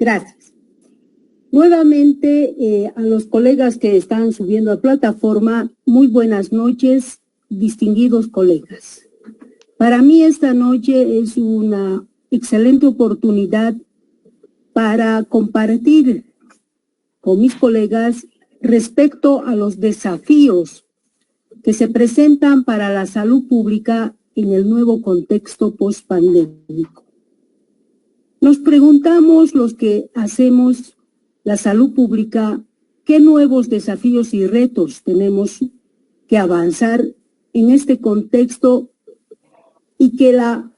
Gracias. Nuevamente, a los colegas que están subiendo a plataforma, muy buenas noches, distinguidos colegas. Para mí esta noche es una excelente oportunidad para compartir con mis colegas respecto a los desafíos que se presentan para la salud pública en el nuevo contexto post-pandémico. Nos preguntamos los que hacemos la salud pública, ¿qué nuevos desafíos y retos tenemos que avanzar en este contexto y que la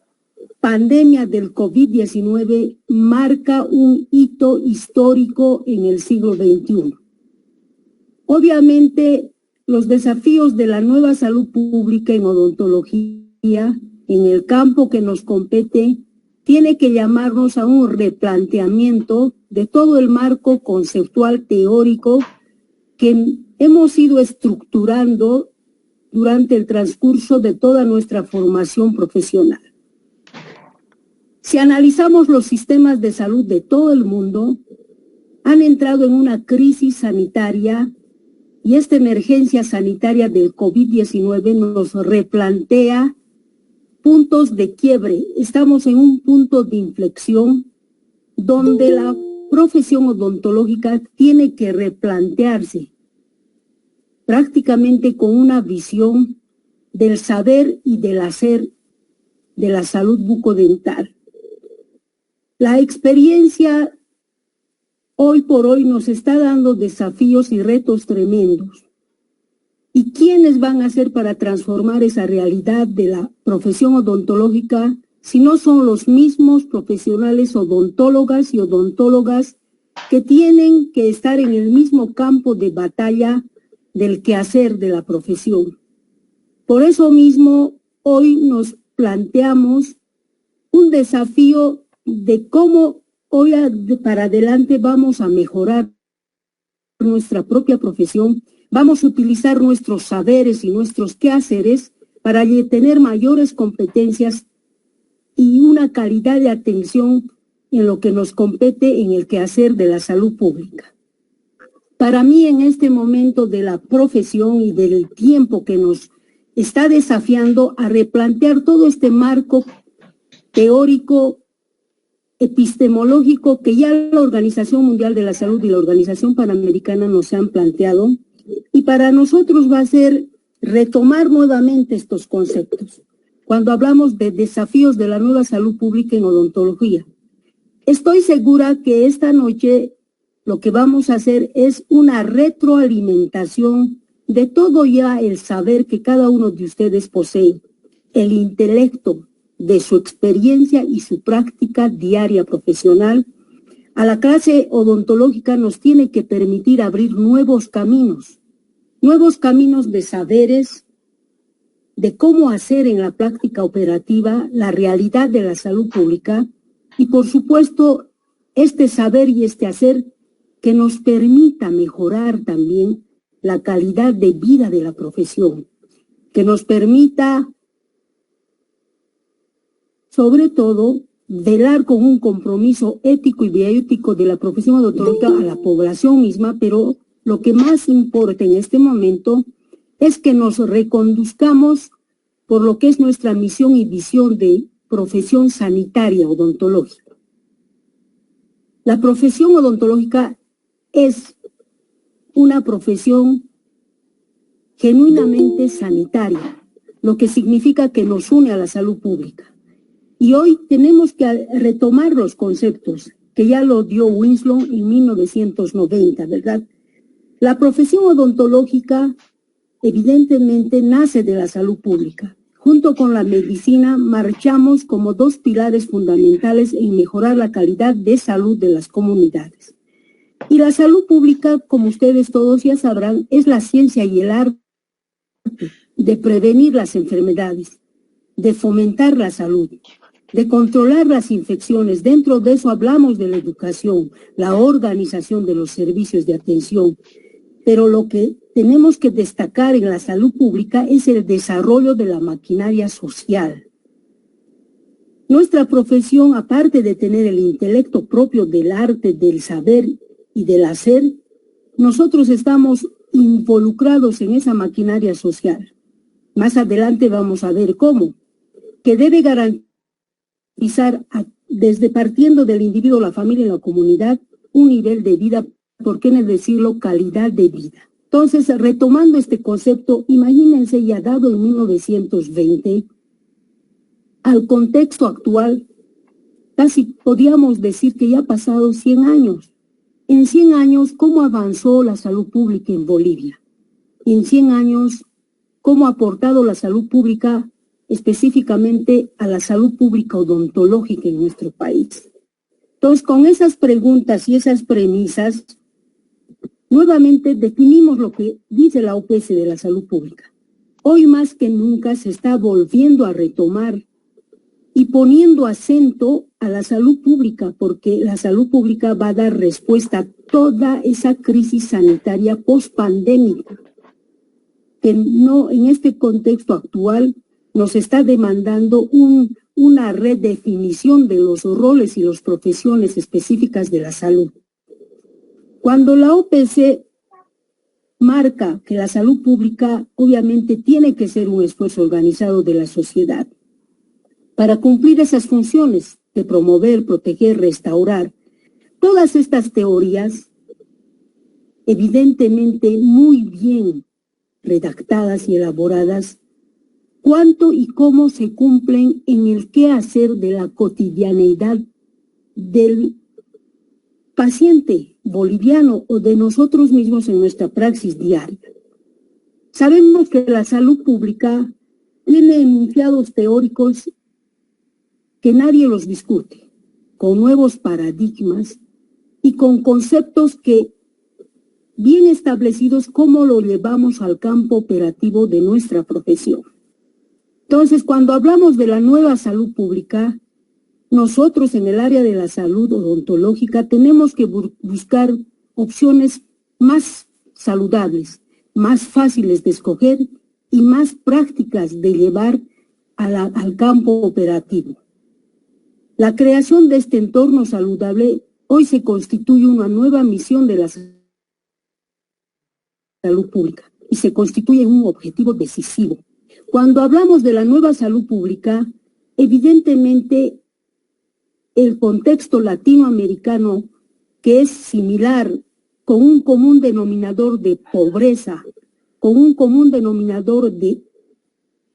pandemia del COVID-19 marca un hito histórico en el siglo XXI? Obviamente, los desafíos de la nueva salud pública en odontología, en el campo que nos compete, tiene que llamarnos a un replanteamiento de todo el marco conceptual teórico que hemos ido estructurando durante el transcurso de toda nuestra formación profesional. Si analizamos los sistemas de salud de todo el mundo, han entrado en una crisis sanitaria y esta emergencia sanitaria del COVID-19 nos replantea puntos de quiebre. Estamos en un punto de inflexión donde la profesión odontológica tiene que replantearse prácticamente con una visión del saber y del hacer de la salud bucodental. La experiencia hoy por hoy nos está dando desafíos y retos tremendos. ¿Y quiénes van a hacer para transformar esa realidad de la profesión odontológica si no son los mismos profesionales odontólogas y odontólogas que tienen que estar en el mismo campo de batalla del quehacer de la profesión? Por eso mismo, hoy nos planteamos un desafío de cómo hoy para adelante vamos a mejorar nuestra propia profesión, vamos a utilizar nuestros saberes y nuestros quehaceres para tener mayores competencias y una calidad de atención en lo que nos compete en el quehacer de la salud pública. Para mí, en este momento de la profesión y del tiempo que nos está desafiando a replantear todo este marco teórico, epistemológico que ya la Organización Mundial de la Salud y la Organización Panamericana nos han planteado, y para nosotros va a ser retomar nuevamente estos conceptos cuando hablamos de desafíos de la nueva salud pública en odontología. Estoy segura que esta noche lo que vamos a hacer es una retroalimentación de todo ya el saber que cada uno de ustedes posee, el intelecto de su experiencia y su práctica diaria profesional. A la clase odontológica nos tiene que permitir abrir nuevos caminos de saberes, de cómo hacer en la práctica operativa la realidad de la salud pública y, por supuesto, este saber y este hacer que nos permita mejorar también la calidad de vida de la profesión, que nos permita, sobre todo, velar con un compromiso ético y bioético de la profesión odontológica a la población misma, pero lo que más importa en este momento es que nos reconduzcamos por lo que es nuestra misión y visión de profesión sanitaria odontológica. La profesión odontológica es una profesión genuinamente sanitaria, lo que significa que nos une a la salud pública. Y hoy tenemos que retomar los conceptos que ya lo dio Winslow en 1990, ¿verdad? La profesión odontológica evidentemente nace de la salud pública. Junto con la medicina marchamos como dos pilares fundamentales en mejorar la calidad de salud de las comunidades. Y la salud pública, como ustedes todos ya sabrán, es la ciencia y el arte de prevenir las enfermedades, de fomentar la salud, de controlar las infecciones. Dentro de eso hablamos de la educación, la organización de los servicios de atención. Pero lo que tenemos que destacar en la salud pública es el desarrollo de la maquinaria social. Nuestra profesión, aparte de tener el intelecto propio del arte, del saber y del hacer, nosotros estamos involucrados en esa maquinaria social. Más adelante vamos a ver cómo, que debe garantizar, desde partiendo del individuo, la familia y la comunidad, un nivel de vida, ¿por qué no decirlo?, calidad de vida. Entonces, retomando este concepto, imagínense, ya dado en 1920, al contexto actual, casi podríamos decir que ya ha pasado 100 años. En 100 años, ¿cómo avanzó la salud pública en Bolivia? En 100 años, ¿cómo ha aportado la salud pública específicamente a la salud pública odontológica en nuestro país? Entonces, con esas preguntas y esas premisas, nuevamente definimos lo que dice la OPS de la salud pública. Hoy más que nunca se está volviendo a retomar y poniendo acento a la salud pública, porque la salud pública va a dar respuesta a toda esa crisis sanitaria post-pandémica, que no, en este contexto actual nos está demandando una redefinición de los roles y las profesiones específicas de la salud. Cuando la OPS marca que la salud pública obviamente tiene que ser un esfuerzo organizado de la sociedad para cumplir esas funciones de promover, proteger, restaurar, todas estas teorías, evidentemente muy bien redactadas y elaboradas, cuánto y cómo se cumplen en el quehacer de la cotidianeidad del paciente boliviano o de nosotros mismos en nuestra praxis diaria. Sabemos que la salud pública tiene enunciados teóricos que nadie los discute, con nuevos paradigmas y con conceptos que, bien establecidos, cómo lo llevamos al campo operativo de nuestra profesión. Entonces, cuando hablamos de la nueva salud pública, nosotros en el área de la salud odontológica tenemos que buscar opciones más saludables, más fáciles de escoger y más prácticas de llevar al campo operativo. La creación de este entorno saludable hoy se constituye una nueva misión de la salud pública y se constituye un objetivo decisivo. Cuando hablamos de la nueva salud pública, evidentemente el contexto latinoamericano, que es similar, con un común denominador de pobreza, con un común denominador de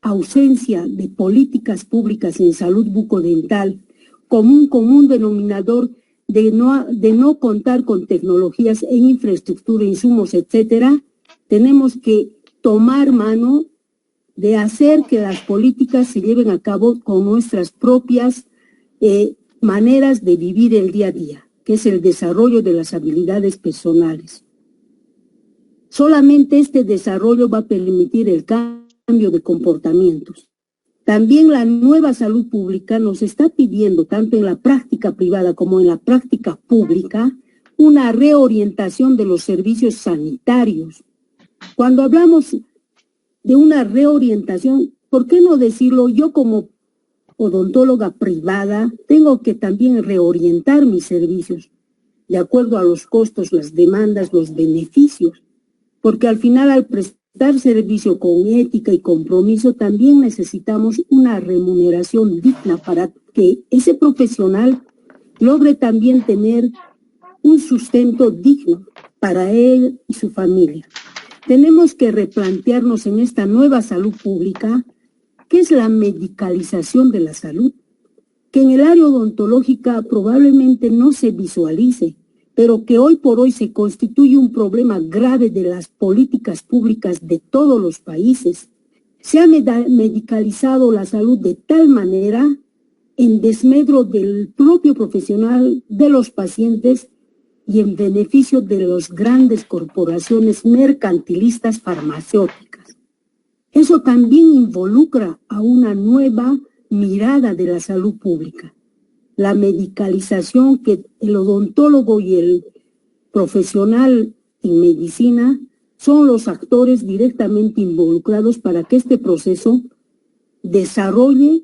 ausencia de políticas públicas en salud bucodental, con un común denominador de no contar con tecnologías en infraestructura, insumos, etcétera, tenemos que tomar mano de hacer que las políticas se lleven a cabo con nuestras propias maneras de vivir el día a día, que es el desarrollo de las habilidades personales. Solamente este desarrollo va a permitir el cambio de comportamientos. También la nueva salud pública nos está pidiendo, tanto en la práctica privada como en la práctica pública, una reorientación de los servicios sanitarios. Cuando hablamos de una reorientación, ¿por qué no decirlo? Yo como odontóloga privada tengo que también reorientar mis servicios de acuerdo a los costos, las demandas, los beneficios, porque al final, al prestar servicio con ética y compromiso, también necesitamos una remuneración digna para que ese profesional logre también tener un sustento digno para él y su familia. Tenemos que replantearnos en esta nueva salud pública qué es la medicalización de la salud, que en el área odontológica probablemente no se visualice, pero que hoy por hoy se constituye un problema grave de las políticas públicas de todos los países. Se ha medicalizado la salud de tal manera en desmedro del propio profesional, de los pacientes y en beneficio de las grandes corporaciones mercantilistas farmacéuticas. Eso también involucra a una nueva mirada de la salud pública. La medicalización, que el odontólogo y el profesional en medicina son los actores directamente involucrados para que este proceso desarrolle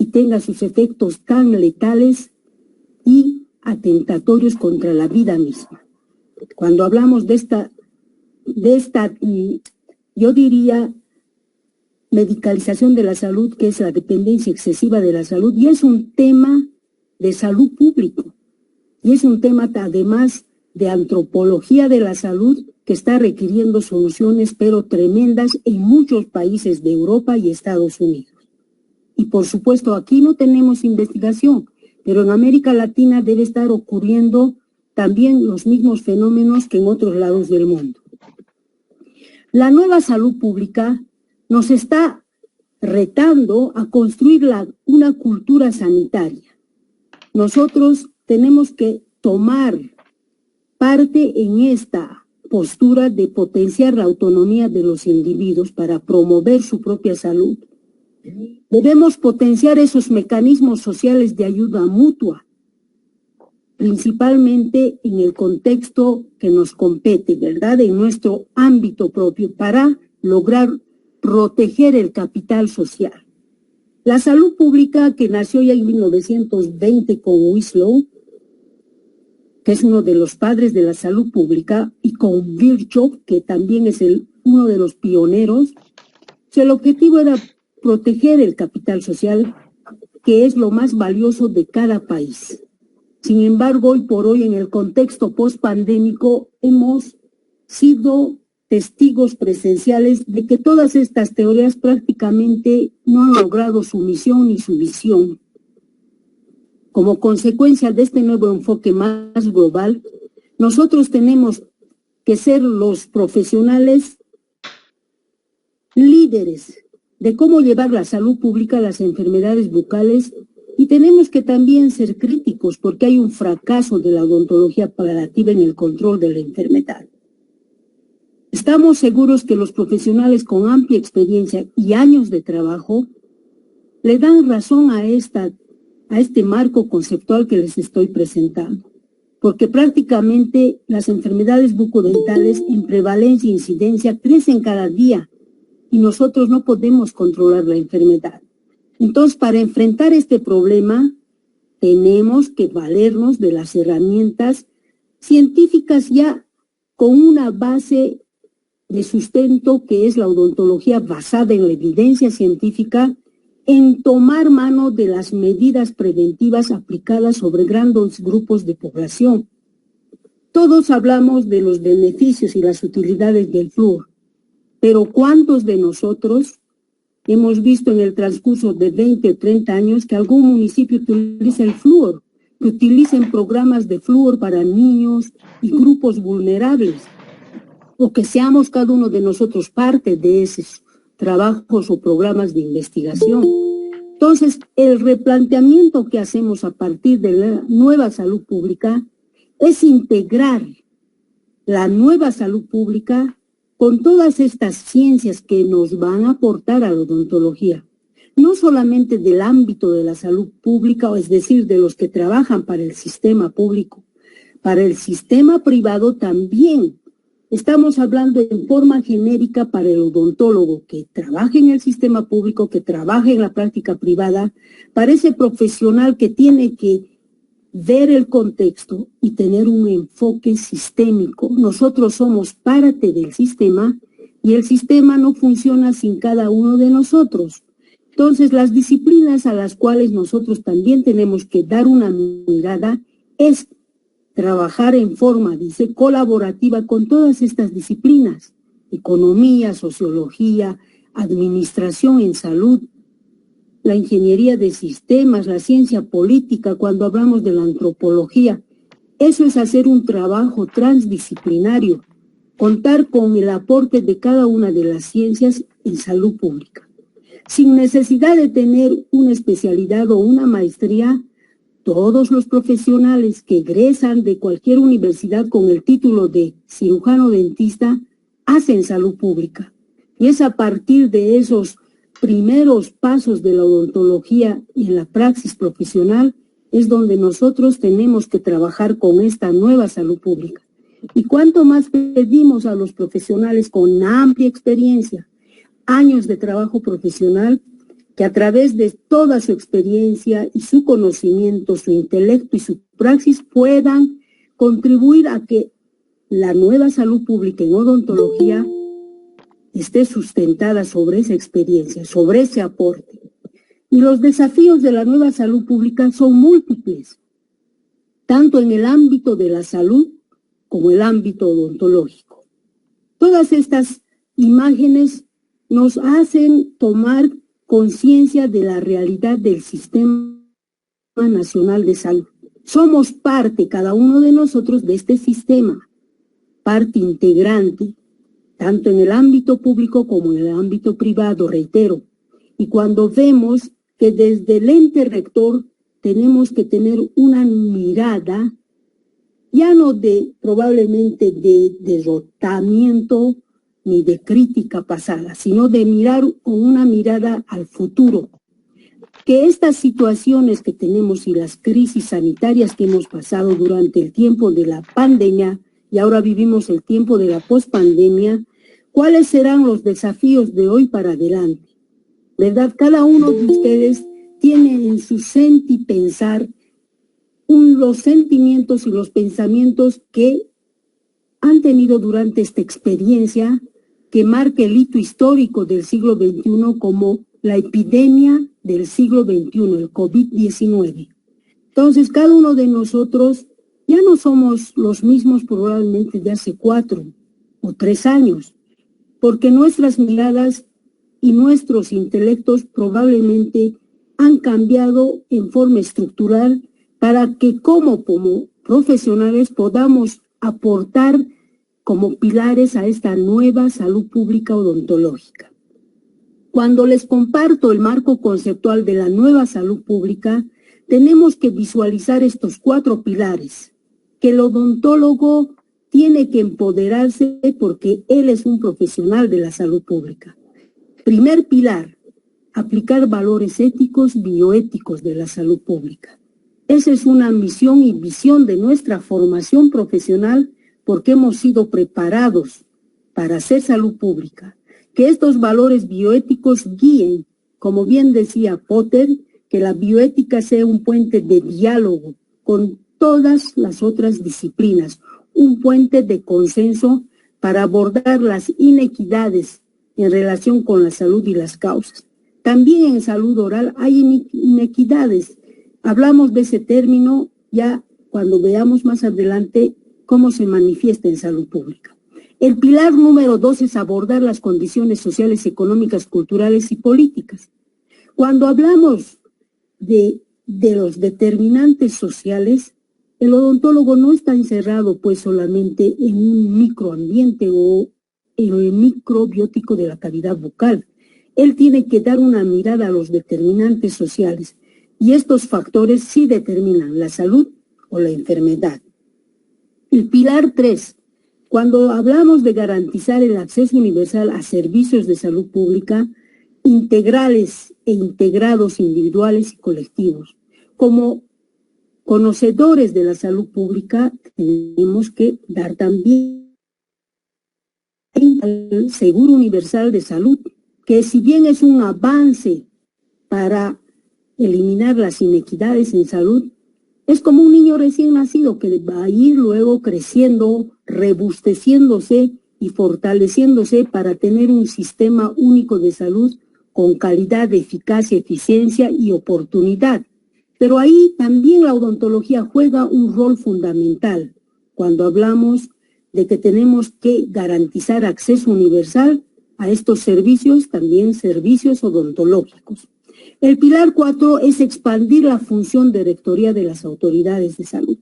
y tenga sus efectos tan letales y atentatorios contra la vida misma. Cuando hablamos de esta, yo diría, medicalización de la salud, que es la dependencia excesiva de la salud, y es un tema de salud pública, y es un tema además de antropología de la salud que está requiriendo soluciones pero tremendas en muchos países de Europa y Estados Unidos. Y por supuesto aquí no tenemos investigación, pero en América Latina debe estar ocurriendo también los mismos fenómenos que en otros lados del mundo. La nueva salud pública nos está retando a construir una cultura sanitaria. Nosotros tenemos que tomar parte en esta postura de potenciar la autonomía de los individuos para promover su propia salud. Debemos potenciar esos mecanismos sociales de ayuda mutua, principalmente en el contexto que nos compete, ¿verdad?, en nuestro ámbito propio, para lograr proteger el capital social. La salud pública, que nació ya en 1920 con Winslow, que es uno de los padres de la salud pública, y con Virchow, que también es uno de los pioneros, el objetivo era proteger el capital social, que es lo más valioso de cada país. Sin embargo, hoy por hoy, en el contexto post-pandémico, hemos sido testigos presenciales de que todas estas teorías prácticamente no han logrado su misión ni su visión. Como consecuencia de este nuevo enfoque más global, nosotros tenemos que ser los profesionales líderes de cómo llevar la salud pública a las enfermedades bucales, y tenemos que también ser críticos porque hay un fracaso de la odontología paliativa en el control de la enfermedad. Estamos seguros que los profesionales con amplia experiencia y años de trabajo le dan razón a este marco conceptual que les estoy presentando, porque prácticamente las enfermedades bucodentales en prevalencia e incidencia crecen cada día y nosotros no podemos controlar la enfermedad. Entonces, para enfrentar este problema, tenemos que valernos de las herramientas científicas ya con una base de sustento que es la odontología basada en la evidencia científica, en tomar mano de las medidas preventivas aplicadas sobre grandes grupos de población. Todos hablamos de los beneficios y las utilidades del flúor, pero ¿cuántos de nosotros hemos visto en el transcurso de 20 o 30 años que algún municipio utiliza el flúor, que utilicen programas de flúor para niños y grupos vulnerables, o que seamos cada uno de nosotros parte de esos trabajos o programas de investigación? Entonces, el replanteamiento que hacemos a partir de la nueva salud pública es integrar la nueva salud pública con todas estas ciencias que nos van a aportar a la odontología, no solamente del ámbito de la salud pública, es decir, de los que trabajan para el sistema público, para el sistema privado también. Estamos hablando en forma genérica para el odontólogo que trabaja en el sistema público, que trabaja en la práctica privada, para ese profesional que tiene que ver el contexto y tener un enfoque sistémico. Nosotros somos parte del sistema y el sistema no funciona sin cada uno de nosotros. Entonces, las disciplinas a las cuales nosotros también tenemos que dar una mirada es trabajar en forma, dice, colaborativa con todas estas disciplinas: economía, sociología, administración en salud, la ingeniería de sistemas, la ciencia política, cuando hablamos de la antropología. Eso es hacer un trabajo transdisciplinario, contar con el aporte de cada una de las ciencias en salud pública. Sin necesidad de tener una especialidad o una maestría, todos los profesionales que egresan de cualquier universidad con el título de cirujano dentista hacen salud pública. Y es a partir de esos primeros pasos de la odontología y en la praxis profesional es donde nosotros tenemos que trabajar con esta nueva salud pública. Y cuanto más pedimos a los profesionales con amplia experiencia, años de trabajo profesional, que a través de toda su experiencia y su conocimiento, su intelecto y su praxis puedan contribuir a que la nueva salud pública en odontología esté sustentada sobre esa experiencia, sobre ese aporte. Y los desafíos de la nueva salud pública son múltiples, tanto en el ámbito de la salud como el ámbito odontológico. Todas estas imágenes nos hacen tomar conciencia de la realidad del Sistema Nacional de Salud. Somos parte, cada uno de nosotros, de este sistema, parte integrante, tanto en el ámbito público como en el ámbito privado, reitero. Y cuando vemos que desde el ente rector tenemos que tener una mirada, ya no probablemente de derrotamiento ni de crítica pasada, sino de mirar con una mirada al futuro. Que estas situaciones que tenemos y las crisis sanitarias que hemos pasado durante el tiempo de la pandemia, y ahora vivimos el tiempo de la pospandemia, ¿cuáles serán los desafíos de hoy para adelante? ¿Verdad? Cada uno de ustedes tiene en su pensar los sentimientos y los pensamientos que han tenido durante esta experiencia que marca el hito histórico del siglo XXI como la epidemia del siglo XXI, el COVID-19. Entonces, cada uno de nosotros ya no somos los mismos probablemente de hace 4 o 3 años, porque nuestras miradas y nuestros intelectos probablemente han cambiado en forma estructural para que como profesionales podamos aportar como pilares a esta nueva salud pública odontológica. Cuando les comparto el marco conceptual de la nueva salud pública, tenemos que visualizar estos 4 pilares, que el odontólogo tiene que empoderarse porque él es un profesional de la salud pública. Primer pilar, aplicar valores éticos, bioéticos de la salud pública. Esa es una misión y visión de nuestra formación profesional porque hemos sido preparados para hacer salud pública. Que estos valores bioéticos guíen, como bien decía Potter, que la bioética sea un puente de diálogo con todas las otras disciplinas, un puente de consenso para abordar las inequidades en relación con la salud y las causas. También en salud oral hay inequidades. Hablamos de ese término ya cuando veamos más adelante cómo se manifiesta en salud pública. El pilar número 2 es abordar las condiciones sociales, económicas, culturales y políticas. Cuando hablamos de los determinantes sociales, el odontólogo no está encerrado pues solamente en un microambiente o en el microbiótico de la cavidad bucal. Él tiene que dar una mirada a los determinantes sociales y estos factores sí determinan la salud o la enfermedad. El pilar 3, cuando hablamos de garantizar el acceso universal a servicios de salud pública, integrales e integrados individuales y colectivos. Como conocedores de la salud pública, tenemos que dar también el seguro universal de salud, que si bien es un avance para eliminar las inequidades en salud, es como un niño recién nacido que va a ir luego creciendo, robusteciéndose y fortaleciéndose para tener un sistema único de salud con calidad, eficacia, eficiencia y oportunidad. Pero ahí también la odontología juega un rol fundamental cuando hablamos de que tenemos que garantizar acceso universal a estos servicios, también servicios odontológicos. El pilar 4 es expandir la función de rectoría de las autoridades de salud.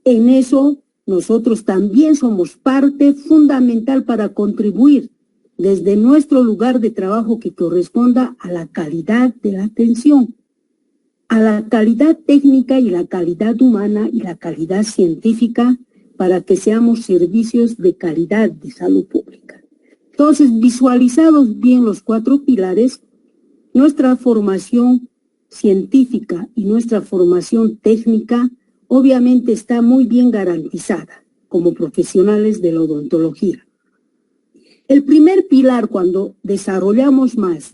En eso nosotros también somos parte fundamental para contribuir desde nuestro lugar de trabajo que corresponda a la calidad de la atención, a la calidad técnica y la calidad humana y la calidad científica para que seamos servicios de calidad de salud pública. Entonces, visualizados bien los 4 pilares, nuestra formación científica y nuestra formación técnica obviamente está muy bien garantizada como profesionales de la odontología. El primer pilar, cuando desarrollamos más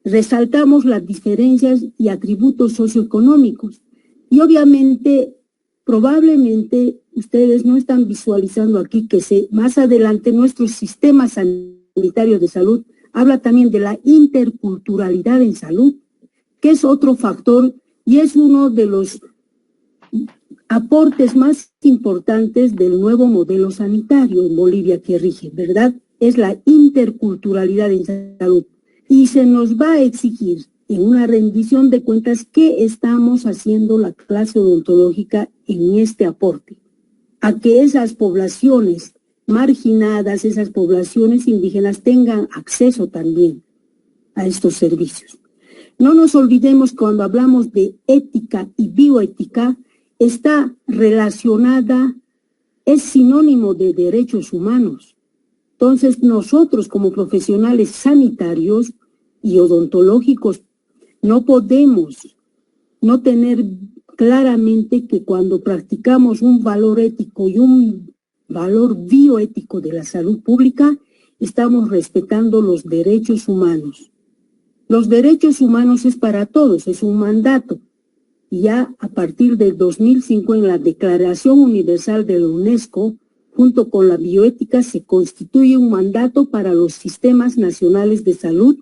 resaltamos las diferencias y atributos socioeconómicos. Y obviamente, probablemente ustedes no están visualizando aquí que más adelante nuestro sistema sanitario de salud habla también de la interculturalidad en salud, que es otro factor y es uno de los aportes más importantes del nuevo modelo sanitario en Bolivia que rige, ¿verdad? Es la interculturalidad en salud. Y se nos va a exigir en una rendición de cuentas qué estamos haciendo la clase odontológica en este aporte, a que esas poblaciones marginadas, esas poblaciones indígenas tengan acceso también a estos servicios. No nos olvidemos cuando hablamos de ética y bioética, está relacionada, es sinónimo de derechos humanos. Entonces nosotros como profesionales sanitarios y odontológicos no podemos no tener claramente que cuando practicamos un valor ético y un valor bioético de la salud pública, estamos respetando los derechos humanos. Los derechos humanos es para todos, es un mandato. Y ya a partir del 2005 en la Declaración Universal de la UNESCO, junto con la bioética, se constituye un mandato para los sistemas nacionales de salud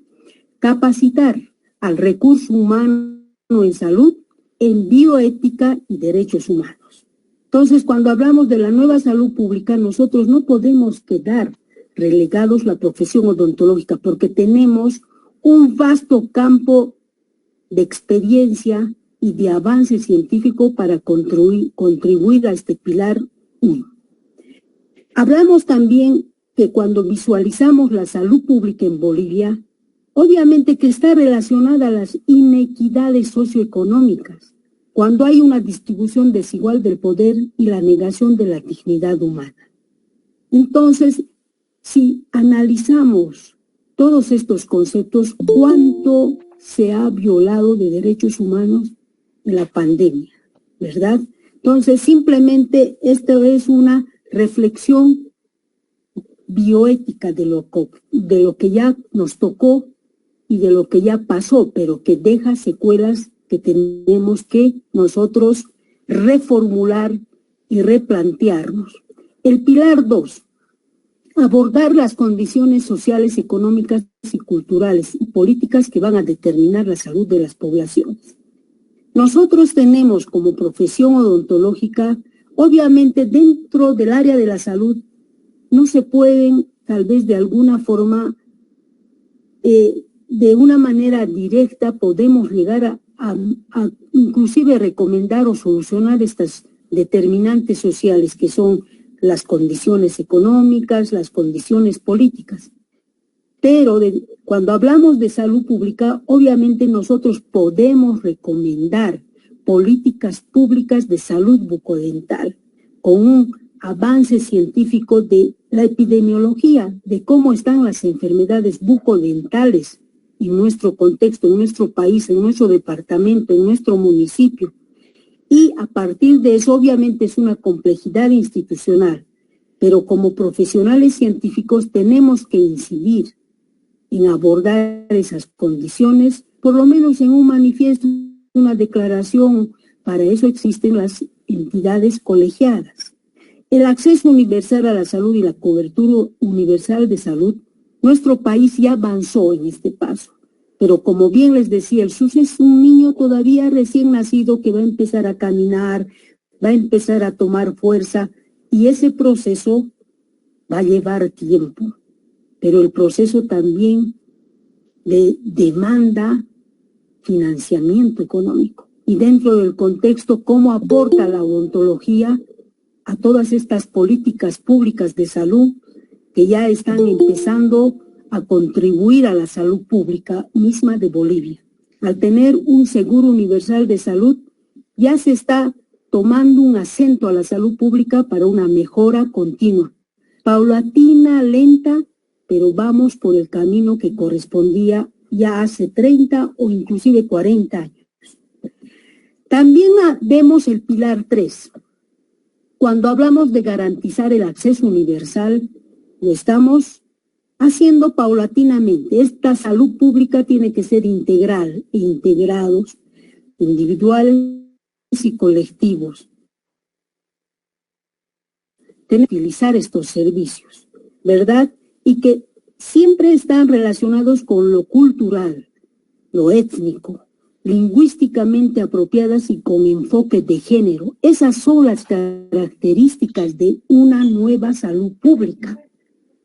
capacitar al recurso humano en salud, en bioética y derechos humanos. Entonces, cuando hablamos de la nueva salud pública, nosotros no podemos quedar relegados la profesión odontológica porque tenemos un vasto campo de experiencia y de avance científico para contribuir a este pilar 1. Hablamos también que cuando visualizamos la salud pública en Bolivia, obviamente que está relacionada a las inequidades socioeconómicas, cuando hay una distribución desigual del poder y la negación de la dignidad humana. Entonces, si analizamos todos estos conceptos, ¿cuánto se ha violado de derechos humanos en la pandemia? ¿Verdad? Entonces, simplemente esto es una reflexión bioética de lo que ya nos tocó y de lo que ya pasó, pero que deja secuelas que tenemos que nosotros reformular y replantearnos. El pilar 2, abordar las condiciones sociales, económicas y culturales y políticas que van a determinar la salud de las poblaciones. Nosotros tenemos como profesión odontológica, obviamente dentro del área de la salud, no se pueden, tal vez de alguna forma, de una manera directa podemos llegar a inclusive recomendar o solucionar estas determinantes sociales que son las condiciones económicas, las condiciones políticas. Pero cuando hablamos de salud pública, obviamente nosotros podemos recomendar políticas públicas de salud bucodental con un avance científico de la epidemiología, de cómo están las enfermedades bucodentales en nuestro contexto, en nuestro país, en nuestro departamento, en nuestro municipio. Y a partir de eso, obviamente es una complejidad institucional, pero como profesionales científicos tenemos que incidir en abordar esas condiciones, por lo menos en un manifiesto, una declaración. Para eso existen las entidades colegiadas. El acceso universal a la salud y la cobertura universal de salud, nuestro país ya avanzó en este paso. Pero como bien les decía, el SUS es un niño todavía recién nacido que va a empezar a caminar, va a empezar a tomar fuerza y ese proceso va a llevar tiempo. Pero el proceso también demanda financiamiento económico. Y dentro del contexto, ¿cómo aporta la odontología a todas estas políticas públicas de salud que ya están empezando a contribuir a la salud pública misma de Bolivia? Al tener un seguro universal de salud, ya se está tomando un acento a la salud pública para una mejora continua, paulatina, lenta, pero vamos por el camino que correspondía ya hace 30 o inclusive 40 años. También vemos el pilar 3. Cuando hablamos de garantizar el acceso universal, lo estamos haciendo paulatinamente. Esta salud pública tiene que ser integral e integrados, individuales y colectivos. Tenemos que utilizar estos servicios, ¿verdad? Y que siempre están relacionados con lo cultural, lo étnico, lingüísticamente apropiadas y con enfoque de género. Esas son las características de una nueva salud pública.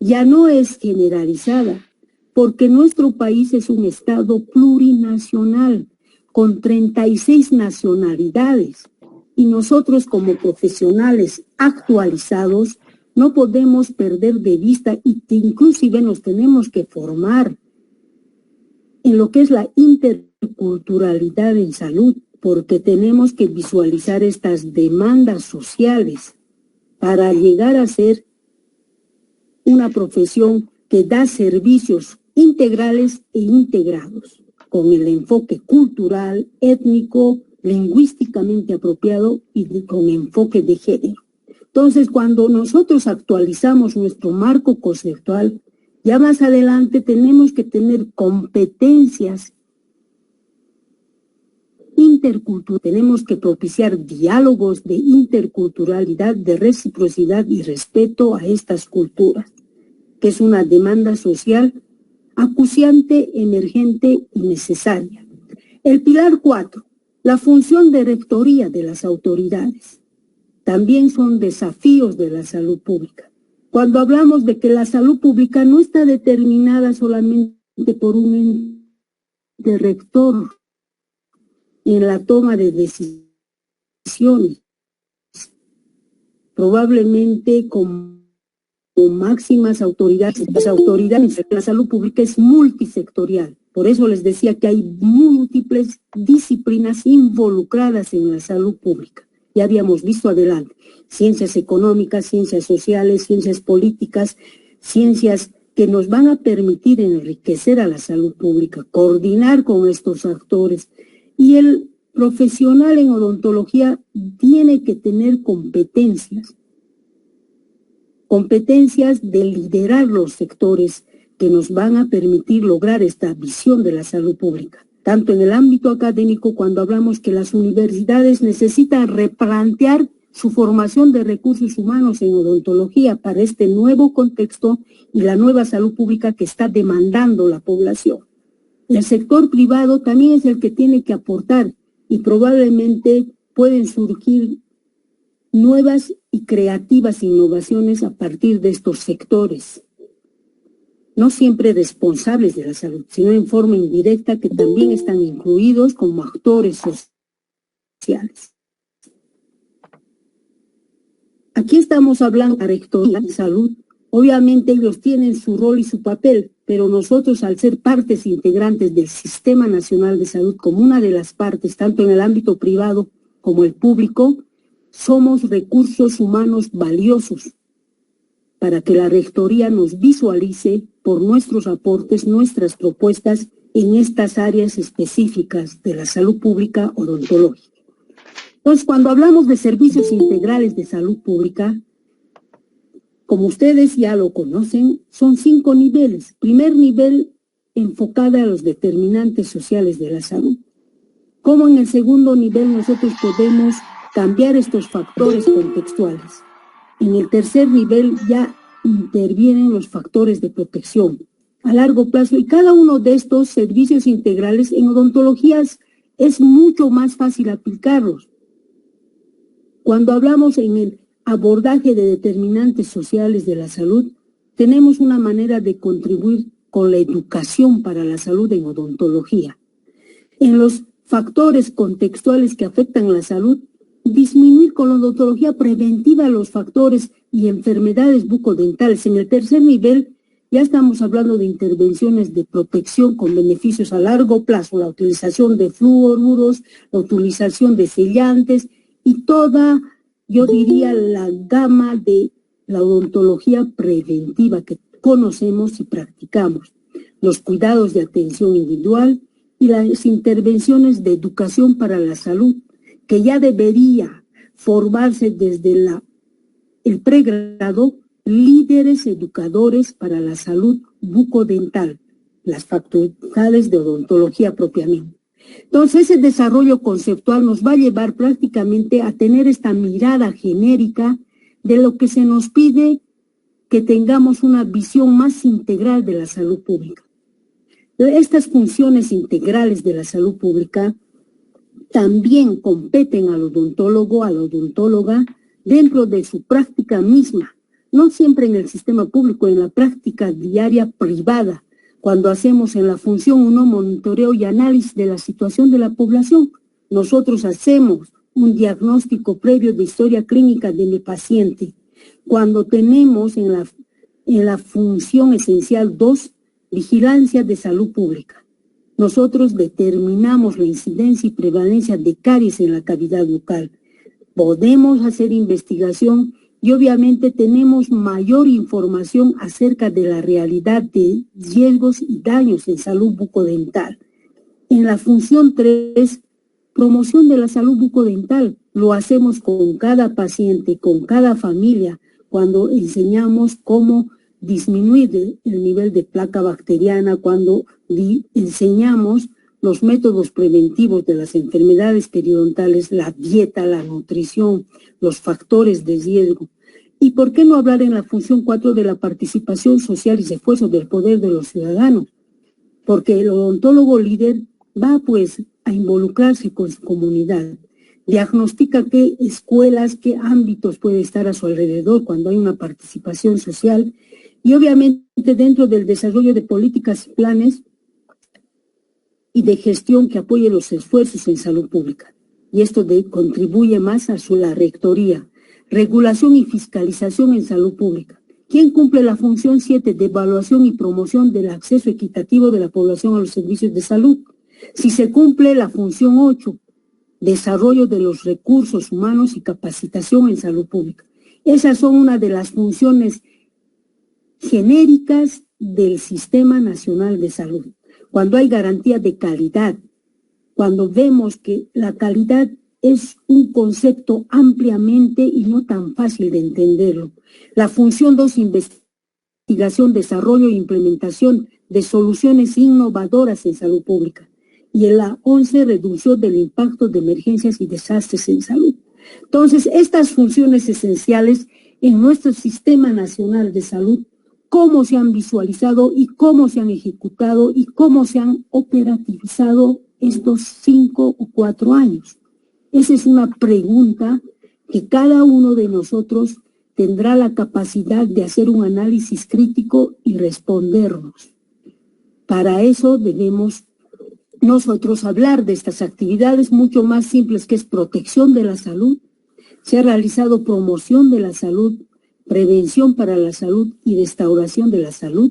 Ya no es generalizada, porque nuestro país es un estado plurinacional, con 36 nacionalidades, y nosotros como profesionales actualizados no podemos perder de vista y inclusive nos tenemos que formar en lo que es la interculturalidad en salud, porque tenemos que visualizar estas demandas sociales para llegar a ser una profesión que da servicios integrales e integrados, con el enfoque cultural, étnico, lingüísticamente apropiado y con enfoque de género. Entonces, cuando nosotros actualizamos nuestro marco conceptual, ya más adelante tenemos que tener competencias interculturales, tenemos que propiciar diálogos de interculturalidad, de reciprocidad y respeto a estas culturas, que es una demanda social acuciante, emergente y necesaria. El pilar 4, la función de rectoría de las autoridades. También son desafíos de la salud pública. Cuando hablamos de que la salud pública no está determinada solamente por un ente rector en la toma de decisiones, probablemente con máximas autoridades. Las autoridades de la salud pública es multisectorial. Por eso les decía que hay múltiples disciplinas involucradas en la salud pública. Ya habíamos visto adelante, ciencias económicas, ciencias sociales, ciencias políticas, ciencias que nos van a permitir enriquecer a la salud pública, coordinar con estos actores. Y el profesional en odontología tiene que tener competencias de liderar los sectores que nos van a permitir lograr esta visión de la salud pública. Tanto en el ámbito académico, cuando hablamos que las universidades necesitan replantear su formación de recursos humanos en odontología para este nuevo contexto y la nueva salud pública que está demandando la población. El sector privado también es el que tiene que aportar y probablemente pueden surgir nuevas y creativas innovaciones a partir de estos sectores. No siempre responsables de la salud, sino en forma indirecta que también están incluidos como actores sociales. Aquí estamos hablando de la rectoría de salud. Obviamente ellos tienen su rol y su papel, pero nosotros al ser partes integrantes del Sistema Nacional de Salud como una de las partes, tanto en el ámbito privado como el público, somos recursos humanos valiosos para que la rectoría nos visualice por nuestros aportes, nuestras propuestas en estas áreas específicas de la salud pública odontológica. Entonces, cuando hablamos de servicios integrales de salud pública, como ustedes ya lo conocen, son 5 niveles. Primer nivel, enfocada a los determinantes sociales de la salud. Como en el segundo nivel nosotros podemos cambiar estos factores contextuales. En el tercer nivel ya intervienen los factores de protección a largo plazo y cada uno de estos servicios integrales en odontologías es mucho más fácil aplicarlos. Cuando hablamos en el abordaje de determinantes sociales de la salud, tenemos una manera de contribuir con la educación para la salud en odontología. En los factores contextuales que afectan la salud, disminuir con la odontología preventiva los factores y enfermedades bucodentales. En el tercer nivel ya estamos hablando de intervenciones de protección con beneficios a largo plazo, la utilización de fluoruros, la utilización de sellantes y toda, yo diría, la gama de la odontología preventiva que conocemos y practicamos, los cuidados de atención individual y las intervenciones de educación para la salud, que ya debería formarse desde el pregrado líderes educadores para la salud bucodental, las facultades de odontología propiamente. Entonces, ese desarrollo conceptual nos va a llevar prácticamente a tener esta mirada genérica de lo que se nos pide, que tengamos una visión más integral de la salud pública. Estas funciones integrales de la salud pública también competen al odontólogo, a la odontóloga, dentro de su práctica misma, no siempre en el sistema público, en la práctica diaria privada, cuando hacemos en la función 1 monitoreo y análisis de la situación de la población. Nosotros hacemos un diagnóstico previo de historia clínica de mi paciente. Cuando tenemos en la función esencial 2, vigilancia de salud pública, nosotros determinamos la incidencia y prevalencia de caries en la cavidad bucal. Podemos hacer investigación y obviamente tenemos mayor información acerca de la realidad de riesgos y daños en salud bucodental. En la función 3, promoción de la salud bucodental, lo hacemos con cada paciente, con cada familia, cuando enseñamos cómo disminuir el nivel de placa bacteriana, cuando enseñamos los métodos preventivos de las enfermedades periodontales, la dieta, la nutrición, los factores de riesgo. ¿Y por qué no hablar en la función 4 de la participación social y esfuerzo del poder de los ciudadanos? Porque el odontólogo líder va pues a involucrarse con su comunidad, diagnostica qué escuelas, qué ámbitos puede estar a su alrededor cuando hay una participación social y obviamente dentro del desarrollo de políticas y planes y de gestión que apoye los esfuerzos en salud pública. Y esto contribuye más a la rectoría, regulación y fiscalización en salud pública. ¿Quién cumple la función 7 de evaluación y promoción del acceso equitativo de la población a los servicios de salud? Si se cumple la función 8, desarrollo de los recursos humanos y capacitación en salud pública. Esas son una de las funciones genéricas del Sistema Nacional de Salud. Cuando hay garantía de calidad, cuando vemos que la calidad es un concepto ampliamente y no tan fácil de entenderlo. La función 2, investigación, desarrollo e implementación de soluciones innovadoras en salud pública. Y en la 11, reducción del impacto de emergencias y desastres en salud. Entonces, estas funciones esenciales en nuestro Sistema Nacional de Salud, cómo se han visualizado y cómo se han ejecutado y cómo se han operativizado estos 5 o 4 años. Esa es una pregunta que cada uno de nosotros tendrá la capacidad de hacer un análisis crítico y respondernos. Para eso debemos nosotros hablar de estas actividades mucho más simples, que es protección de la salud. Se ha realizado promoción de la salud, prevención para la salud y restauración de la salud.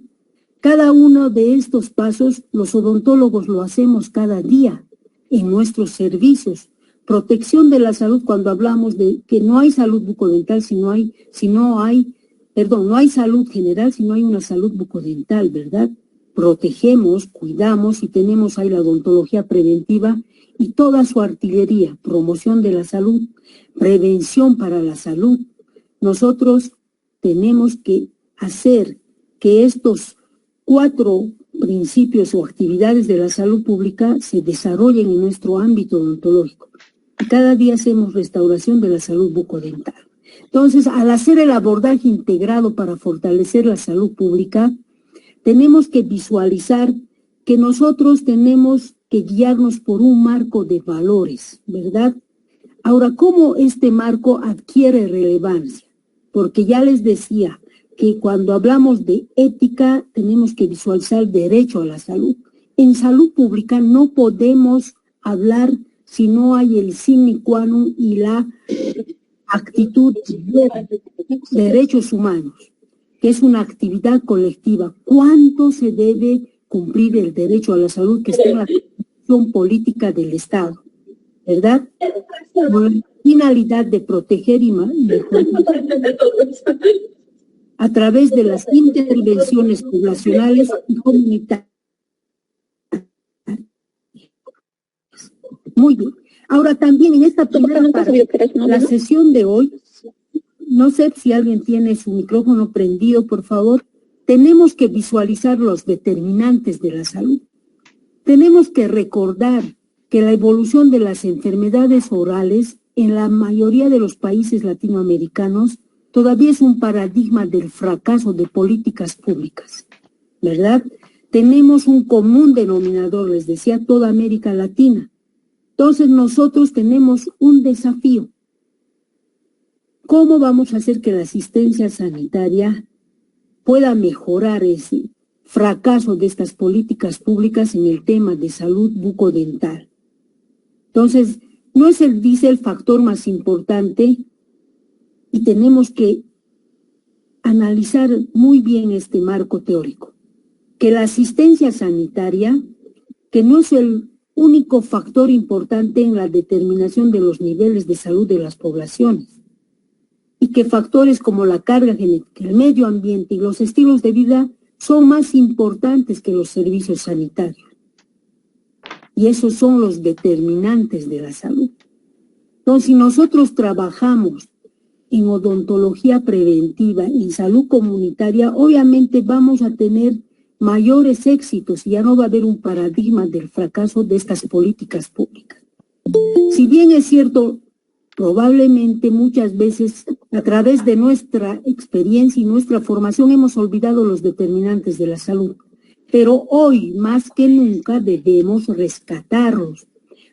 Cada uno de estos pasos los odontólogos lo hacemos cada día en nuestros servicios. Protección de la salud, cuando hablamos de que no hay salud bucodental no hay salud general si no hay una salud bucodental, ¿verdad? Protegemos, cuidamos y tenemos ahí la odontología preventiva y toda su artillería, promoción de la salud, prevención para la salud. Nosotros tenemos que hacer que estos 4 principios o actividades de la salud pública se desarrollen en nuestro ámbito odontológico. Y cada día hacemos restauración de la salud bucodental. Entonces, al hacer el abordaje integrado para fortalecer la salud pública, tenemos que visualizar que nosotros tenemos que guiarnos por un marco de valores, ¿verdad? Ahora, ¿cómo este marco adquiere relevancia? Porque ya les decía que cuando hablamos de ética tenemos que visualizar el derecho a la salud. En salud pública no podemos hablar si no hay el sine qua non y la actitud de derechos humanos, que es una actividad colectiva. ¿Cuánto se debe cumplir el derecho a la salud que está en la Constitución Política del Estado? ¿Verdad? Con la finalidad de proteger y mejorar a través de las intervenciones poblacionales y comunitarias. Muy bien. Ahora también en esta primera parte, la sesión de hoy, no sé si alguien tiene su micrófono prendido, por favor. tenemos que visualizar los determinantes de la salud. Tenemos que recordar que la evolución de las enfermedades orales en la mayoría de los países latinoamericanos todavía es un paradigma del fracaso de políticas públicas, ¿verdad? Tenemos un común denominador, les decía, toda América Latina. Entonces nosotros tenemos un desafío. ¿Cómo vamos a hacer que la asistencia sanitaria pueda mejorar ese fracaso de estas políticas públicas en el tema de salud bucodental? Entonces, no es el factor más importante y tenemos que analizar muy bien este marco teórico. Que la asistencia sanitaria, que no es el único factor importante en la determinación de los niveles de salud de las poblaciones, y que factores como la carga genética, el medio ambiente y los estilos de vida son más importantes que los servicios sanitarios. Y esos son los determinantes de la salud. Entonces, si nosotros trabajamos en odontología preventiva, en salud comunitaria, obviamente vamos a tener mayores éxitos y ya no va a haber un paradigma del fracaso de estas políticas públicas. Si bien es cierto, probablemente muchas veces a través de nuestra experiencia y nuestra formación hemos olvidado los determinantes de la salud, pero hoy más que nunca debemos rescatarlos,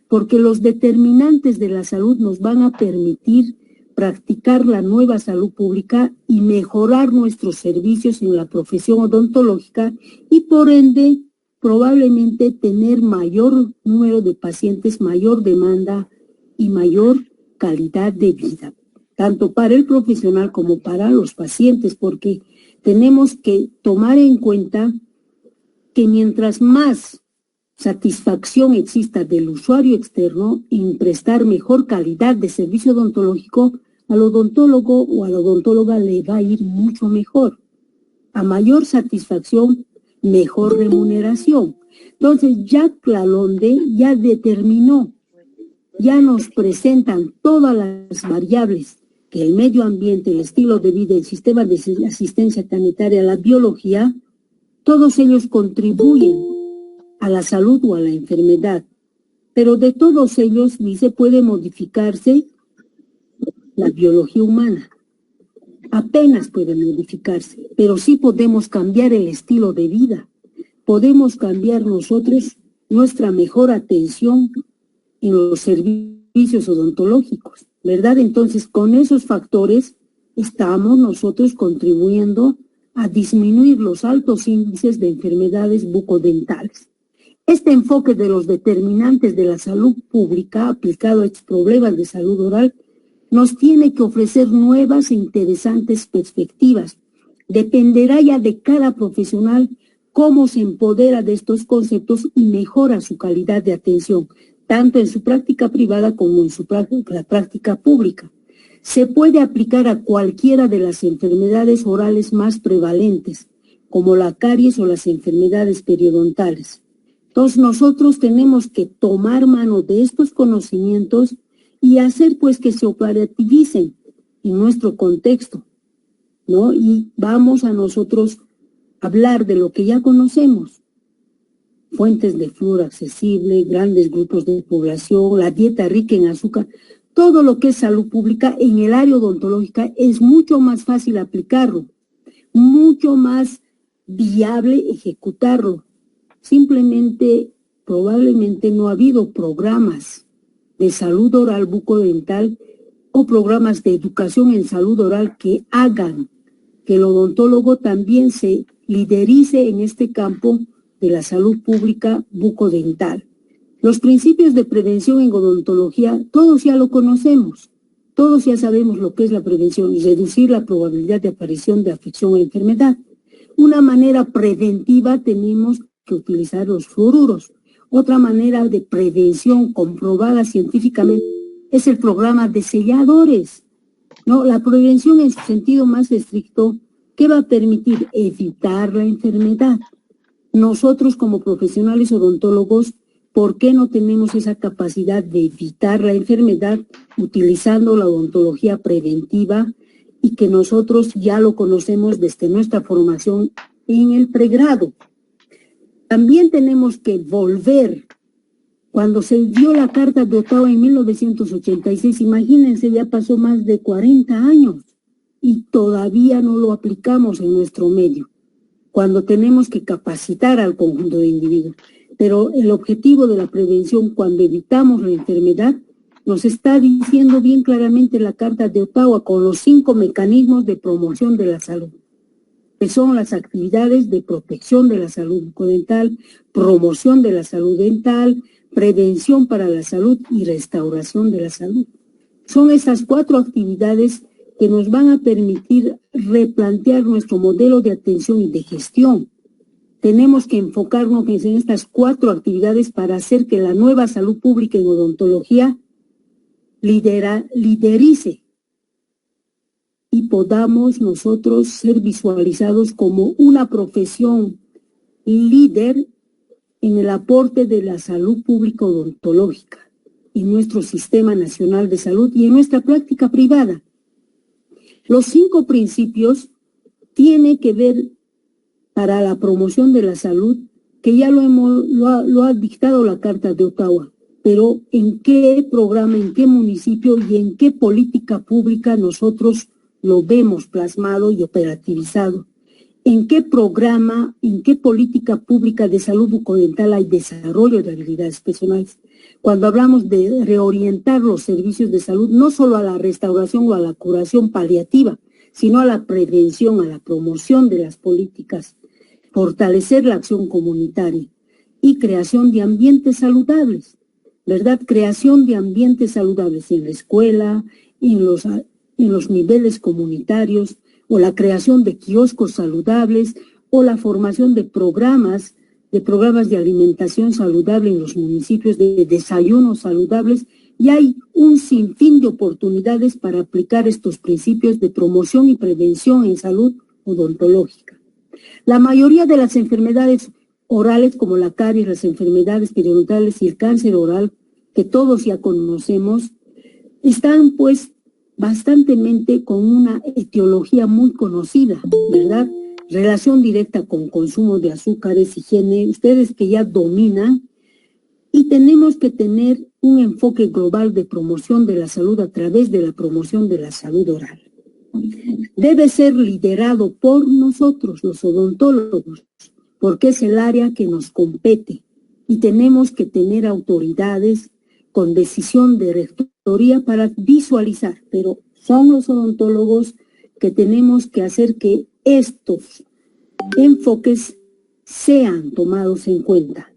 porque los determinantes de la salud nos van a permitir practicar la nueva salud pública y mejorar nuestros servicios en la profesión odontológica y por ende probablemente tener mayor número de pacientes, mayor demanda y mayor calidad de vida, tanto para el profesional como para los pacientes, porque tenemos que tomar en cuenta que mientras más satisfacción exista del usuario externo en prestar mejor calidad de servicio odontológico, al odontólogo o a la odontóloga le va a ir mucho mejor. A mayor satisfacción, mejor remuneración. Entonces, Jacques Lalonde ya determinó, ya nos presentan todas las variables que el medio ambiente, el estilo de vida, el sistema de asistencia sanitaria, la biología, todos ellos contribuyen a la salud o a la enfermedad. Pero de todos ellos, dice, puede modificarse la biología humana. Apenas puede modificarse, pero sí podemos cambiar el estilo de vida. Podemos cambiar nosotros nuestra mejor atención en los servicios odontológicos, ¿verdad? Entonces, con esos factores estamos nosotros contribuyendo a disminuir los altos índices de enfermedades bucodentales. Este enfoque de los determinantes de la salud pública aplicado a estos problemas de salud oral nos tiene que ofrecer nuevas e interesantes perspectivas. Dependerá ya de cada profesional cómo se empodera de estos conceptos y mejora su calidad de atención, tanto en su práctica privada como en su práctica pública. Se puede aplicar a cualquiera de las enfermedades orales más prevalentes, como la caries o las enfermedades periodontales. Entonces nosotros tenemos que tomar mano de estos conocimientos y hacer pues que se operativicen en nuestro contexto, ¿no? Y vamos a nosotros hablar de lo que ya conocemos. Fuentes de flúor accesible, grandes grupos de población, la dieta rica en azúcar, todo lo que es salud pública en el área odontológica es mucho más fácil aplicarlo, mucho más viable ejecutarlo. Simplemente, probablemente no ha habido programas de salud oral bucodental o programas de educación en salud oral que hagan que el odontólogo también se liderice en este campo de la salud pública bucodental. Los principios de prevención en odontología, todos ya lo conocemos, todos ya sabemos lo que es la prevención, reducir la probabilidad de aparición de afección o enfermedad. Una manera preventiva tenemos que utilizar los fluoruros. Otra manera de prevención comprobada científicamente es el programa de selladores, ¿no? La prevención en su sentido más estricto, ¿qué va a permitir? Evitar la enfermedad. Nosotros como profesionales odontólogos, ¿por qué no tenemos esa capacidad de evitar la enfermedad utilizando la odontología preventiva y que nosotros ya lo conocemos desde nuestra formación en el pregrado. También tenemos que volver. Cuando se dio la Carta de Ottawa en 1986, imagínense, ya pasó más de 40 años y todavía no lo aplicamos en nuestro medio, cuando tenemos que capacitar al conjunto de individuos. Pero el objetivo de la prevención, cuando evitamos la enfermedad, nos está diciendo bien claramente la Carta de Ottawa con los 5 mecanismos de promoción de la salud, que son las actividades de protección de la salud bucodental, promoción de la salud dental, prevención para la salud y restauración de la salud. Son esas 4 actividades que nos van a permitir replantear nuestro modelo de atención y de gestión. Tenemos que enfocarnos en estas 4 actividades para hacer que la nueva salud pública en odontología liderice y podamos nosotros ser visualizados como una profesión líder en el aporte de la salud pública odontológica en nuestro Sistema Nacional de Salud y en nuestra práctica privada. Los 5 principios tienen que ver para la promoción de la salud, que ya lo ha dictado la Carta de Ottawa, pero en qué programa, en qué municipio y en qué política pública nosotros lo vemos plasmado y operativizado. ¿En qué programa, en qué política pública de salud bucodental hay desarrollo de habilidades personales? Cuando hablamos de reorientar los servicios de salud, no solo a la restauración o a la curación paliativa, sino a la prevención, a la promoción de las políticas, fortalecer la acción comunitaria y creación de ambientes saludables, ¿verdad? Creación de ambientes saludables en la escuela, en los niveles comunitarios, o la creación de kioscos saludables, o la formación de programas de alimentación saludable en los municipios, de desayunos saludables, y hay un sinfín de oportunidades para aplicar estos principios de promoción y prevención en salud odontológica. La mayoría de las enfermedades orales, como la caries, las enfermedades periodontales y el cáncer oral, que todos ya conocemos, están pues bastantemente con una etiología muy conocida, ¿verdad? Relación directa con consumo de azúcares, higiene, ustedes que ya dominan, y tenemos que tener un enfoque global de promoción de la salud a través de la promoción de la salud oral. Debe ser liderado por nosotros, los odontólogos, porque es el área que nos compete, y tenemos que tener autoridades con decisión de rectoría para visualizar, pero son los odontólogos que tenemos que hacer que estos enfoques sean tomados en cuenta,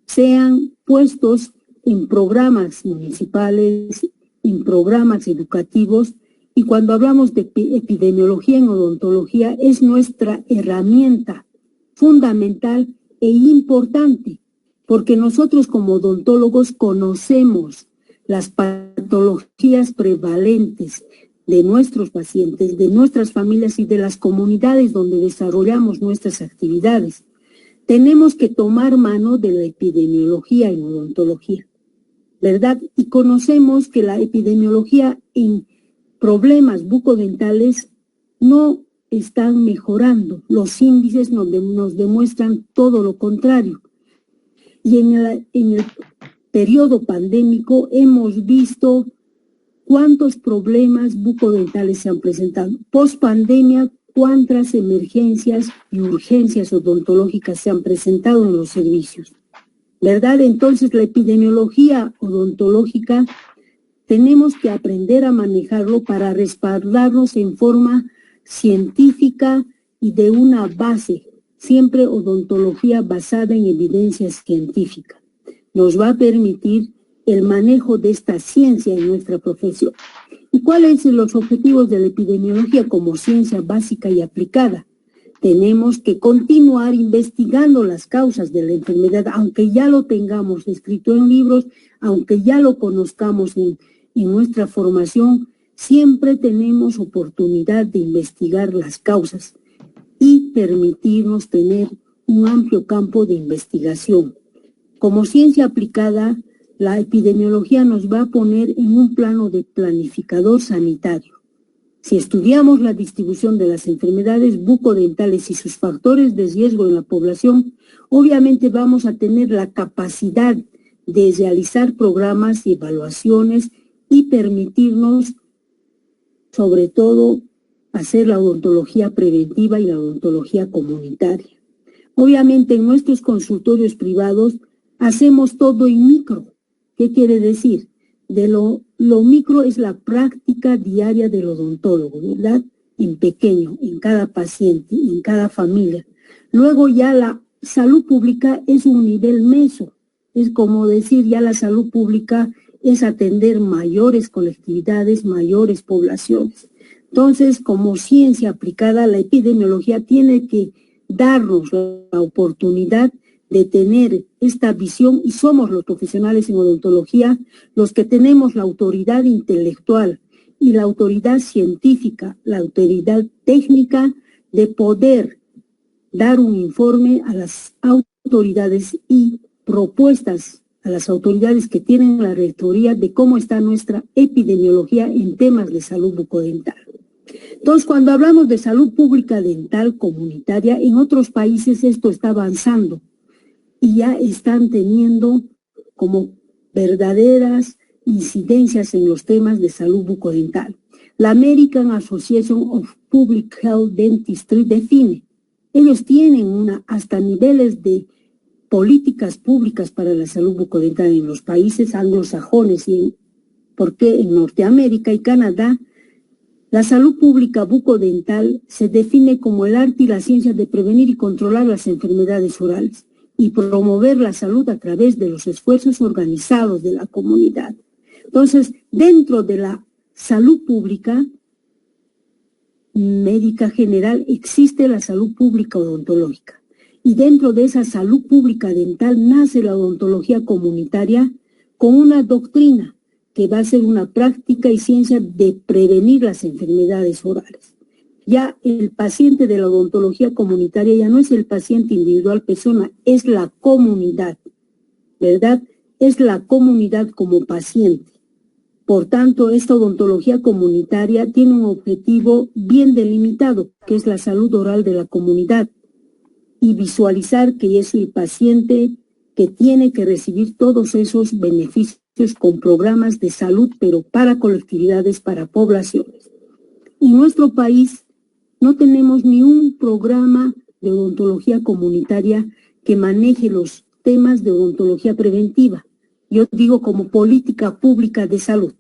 sean puestos en programas municipales, en programas educativos, y cuando hablamos de epidemiología en odontología es nuestra herramienta fundamental e importante, porque nosotros como odontólogos conocemos las patologías prevalentes de nuestros pacientes, de nuestras familias y de las comunidades donde desarrollamos nuestras actividades. Tenemos que tomar mano de la epidemiología en odontología, ¿verdad? Y conocemos que la epidemiología en problemas bucodentales no están mejorando. Los índices nos demuestran todo lo contrario. Y en el periodo pandémico hemos visto cuántos problemas bucodentales se han presentado. Post pandemia, cuántas emergencias y urgencias odontológicas se han presentado en los servicios, ¿verdad? Entonces la epidemiología odontológica tenemos que aprender a manejarlo para respaldarnos en forma científica y de una base, siempre odontología basada en evidencia científica. Nos va a permitir el manejo de esta ciencia en nuestra profesión. ¿Y cuáles son los objetivos de la epidemiología como ciencia básica y aplicada? Tenemos que continuar investigando las causas de la enfermedad, aunque ya lo tengamos escrito en libros, aunque ya lo conozcamos en nuestra formación, siempre tenemos oportunidad de investigar las causas y permitirnos tener un amplio campo de investigación. Como ciencia aplicada, la epidemiología nos va a poner en un plano de planificador sanitario. Si estudiamos la distribución de las enfermedades bucodentales y sus factores de riesgo en la población, obviamente vamos a tener la capacidad de realizar programas y evaluaciones y permitirnos, sobre todo, hacer la odontología preventiva y la odontología comunitaria. Obviamente en nuestros consultorios privados hacemos todo en micro. ¿Qué quiere decir? De lo micro es la práctica diaria del odontólogo, ¿verdad? En pequeño, en cada paciente, en cada familia. Luego ya la salud pública es un nivel meso. Es como decir, ya la salud pública es atender mayores colectividades, mayores poblaciones. Entonces, como ciencia aplicada, la epidemiología tiene que darnos la oportunidad de tener esta visión, y somos los profesionales en odontología los que tenemos la autoridad intelectual y la autoridad científica, la autoridad técnica de poder dar un informe a las autoridades y propuestas a las autoridades que tienen la rectoría de cómo está nuestra epidemiología en temas de salud bucodental. Entonces, cuando hablamos de salud pública dental comunitaria, en otros países esto está avanzando y ya están teniendo como verdaderas incidencias en los temas de salud bucodental. La American Association of Public Health Dentistry define, ellos tienen hasta niveles de políticas públicas para la salud bucodental en los países anglosajones porque en Norteamérica y Canadá la salud pública bucodental se define como el arte y la ciencia de prevenir y controlar las enfermedades orales y promover la salud a través de los esfuerzos organizados de la comunidad. Entonces, dentro de la salud pública médica general existe la salud pública odontológica. Y dentro de esa salud pública dental nace la odontología comunitaria con una doctrina que va a ser una práctica y ciencia de prevenir las enfermedades orales. Ya el paciente de la odontología comunitaria ya no es el paciente individual persona, es la comunidad, ¿verdad? Es la comunidad como paciente. Por tanto, esta odontología comunitaria tiene un objetivo bien delimitado, que es la salud oral de la comunidad, y visualizar que es el paciente que tiene que recibir todos esos beneficios con programas de salud, pero para colectividades, para poblaciones. En nuestro país no tenemos ni un programa de odontología comunitaria que maneje los temas de odontología preventiva. Yo digo como política pública de salud.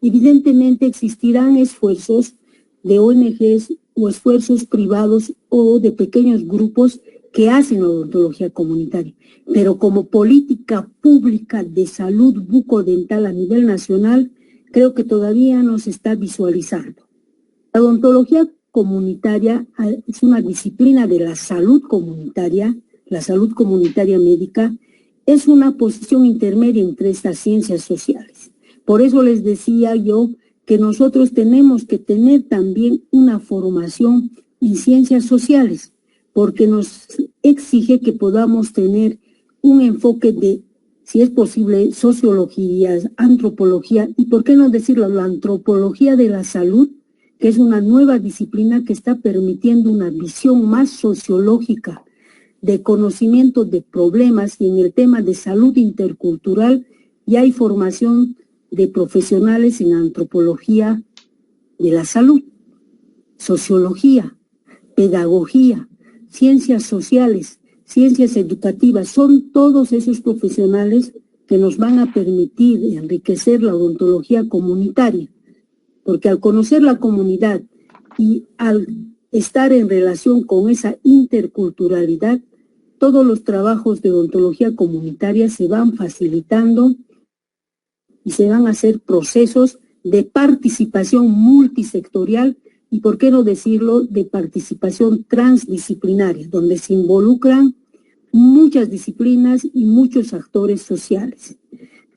Evidentemente existirán esfuerzos de ONGs o esfuerzos privados o de pequeños grupos que hacen odontología comunitaria, pero como política pública de salud bucodental a nivel nacional, creo que todavía no se está visualizando. La odontología comunitaria es una disciplina de la salud comunitaria médica, es una posición intermedia entre estas ciencias sociales. Por eso les decía yo que nosotros tenemos que tener también una formación en ciencias sociales, porque nos exige que podamos tener un enfoque de, si es posible, sociología, antropología, y por qué no decirlo, la antropología de la salud, que es una nueva disciplina que está permitiendo una visión más sociológica de conocimiento de problemas, y en el tema de salud intercultural ya hay formación de profesionales en antropología de la salud, sociología, pedagogía, ciencias sociales, ciencias educativas, son todos esos profesionales que nos van a permitir enriquecer la odontología comunitaria, porque al conocer la comunidad y al estar en relación con esa interculturalidad, todos los trabajos de odontología comunitaria se van facilitando y se van a hacer procesos de participación multisectorial y, por qué no decirlo, de participación transdisciplinaria, donde se involucran muchas disciplinas y muchos actores sociales.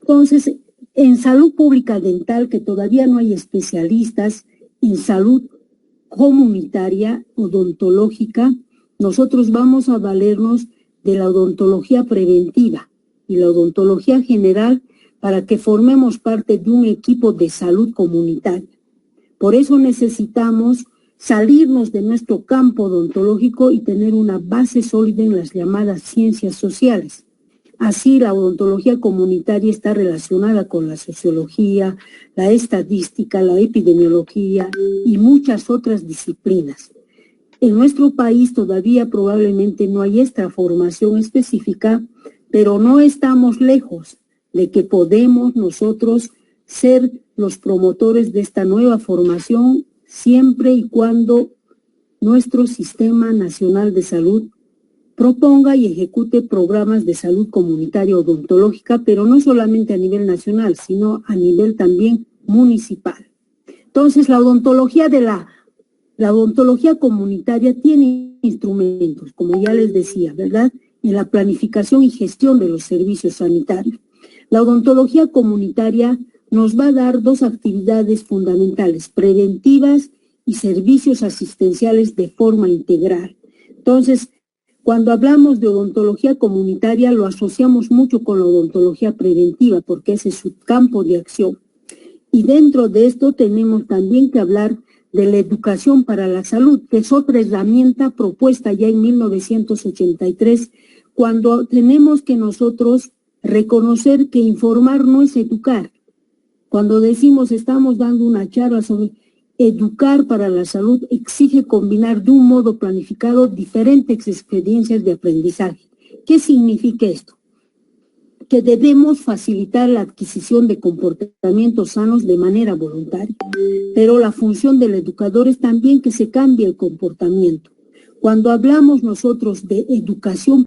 Entonces, en salud pública dental, que todavía no hay especialistas en salud comunitaria odontológica, nosotros vamos a valernos de la odontología preventiva y la odontología general para que formemos parte de un equipo de salud comunitaria. Por eso necesitamos salirnos de nuestro campo odontológico y tener una base sólida en las llamadas ciencias sociales. Así, la odontología comunitaria está relacionada con la sociología, la estadística, la epidemiología y muchas otras disciplinas. En nuestro país todavía probablemente no hay esta formación específica, pero no estamos lejos de que podemos nosotros ser los promotores de esta nueva formación siempre y cuando nuestro Sistema Nacional de Salud proponga y ejecute programas de salud comunitaria odontológica, pero no solamente a nivel nacional, sino a nivel también municipal. Entonces, la odontología comunitaria tiene instrumentos, como ya les decía, ¿verdad?, en la planificación y gestión de los servicios sanitarios. La odontología comunitaria nos va a dar dos actividades fundamentales, preventivas y servicios asistenciales de forma integral. Entonces, cuando hablamos de odontología comunitaria, lo asociamos mucho con la odontología preventiva, porque ese es su campo de acción. Y dentro de esto tenemos también que hablar de la educación para la salud, que es otra herramienta propuesta ya en 1983, cuando tenemos que nosotros reconocer que informar no es educar. Cuando decimos estamos dando una charla sobre educar para la salud, exige combinar de un modo planificado diferentes experiencias de aprendizaje. ¿Qué significa esto? Que debemos facilitar la adquisición de comportamientos sanos de manera voluntaria, pero la función del educador es también que se cambie el comportamiento. Cuando hablamos nosotros de educación